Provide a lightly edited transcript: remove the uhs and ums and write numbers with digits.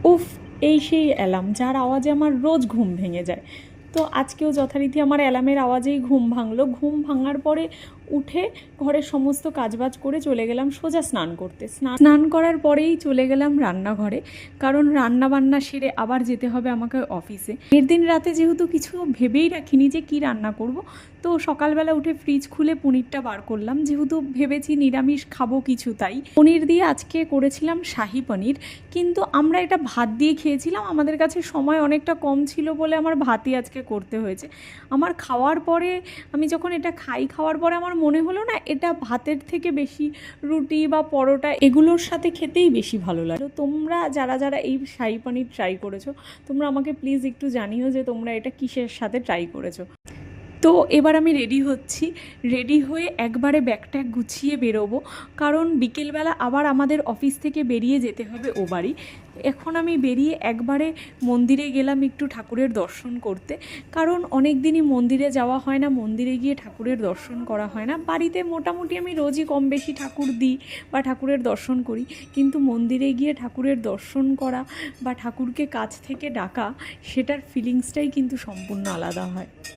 উফ! এই সেই অ্যালার্ম যার আওয়াজে আমার রোজ ঘুম ভেঙে যায়। তো আজকেও যথারীতি আমার অ্যালার্মের আওয়াজেই ঘুম ভাঙলো। ঘুম ভাঙার পরে উঠে ঘরের সমস্ত কাজবাজ করে চলে গেলাম সোজা স্নান করতে। স্নান করার পরেই চলে গেলাম রান্নাঘরে, কারণ রান্নাবান্না সেরে আবার যেতে হবে আমাকে অফিসে। এর দিন রাতে যেহেতু কিছু ভেবেই রাখিনি যে কী রান্না করব, তো সকালবেলা উঠে ফ্রিজ খুলে পনিরটা বার করলাম, যেহেতু ভেবেছি নিরামিষ খাবো কিছু, তাই পনির দিয়ে আজকে করেছিলাম শাহি পনির। কিন্তু আমরা এটা ভাত দিয়ে খেয়েছিলাম, আমাদের কাছে সময় অনেকটা কম ছিল বলে আমার ভাতই আজকে করতে হয়েছে। আমার খাওয়ার পরে, আমি যখন এটা খাওয়ার পরে আমার মনে হলো না এটা ভাতের থেকে বেশি রুটি বা পরোটা এগুলোর সাথে খেতেই বেশি ভালো লাগে। তো তোমরা যারা যারা এই শাহি পনির ট্রাই করেছো, তোমরা আমাকে প্লিজ একটু জানিও যে তোমরা এটা কিসের সাথে ট্রাই করেছো। তো এবার আমি রেডি হচ্ছি, রেডি হয়ে একবারে ব্যাগ ট্যাগ গুছিয়ে বেরোবো, কারণ বিকেলবেলা আবার আমাদের অফিস থেকে বেরিয়ে যেতে হবে ও বাড়ি। এখন আমি বেরিয়ে একবারে মন্দিরে গেলাম একটু ঠাকুরের দর্শন করতে, কারণ অনেক দিনই মন্দিরে যাওয়া হয় না, মন্দিরে গিয়ে ঠাকুরের দর্শন করা হয় না। বাড়িতে মোটামুটি আমি রোজই কম বেশি ঠাকুর দিই বা ঠাকুরের দর্শন করি, কিন্তু মন্দিরে গিয়ে ঠাকুরের দর্শন করা বা ঠাকুরকে কাছ থেকে ডাকা, সেটার ফিলিংসটাই কিন্তু সম্পূর্ণ আলাদা হয়।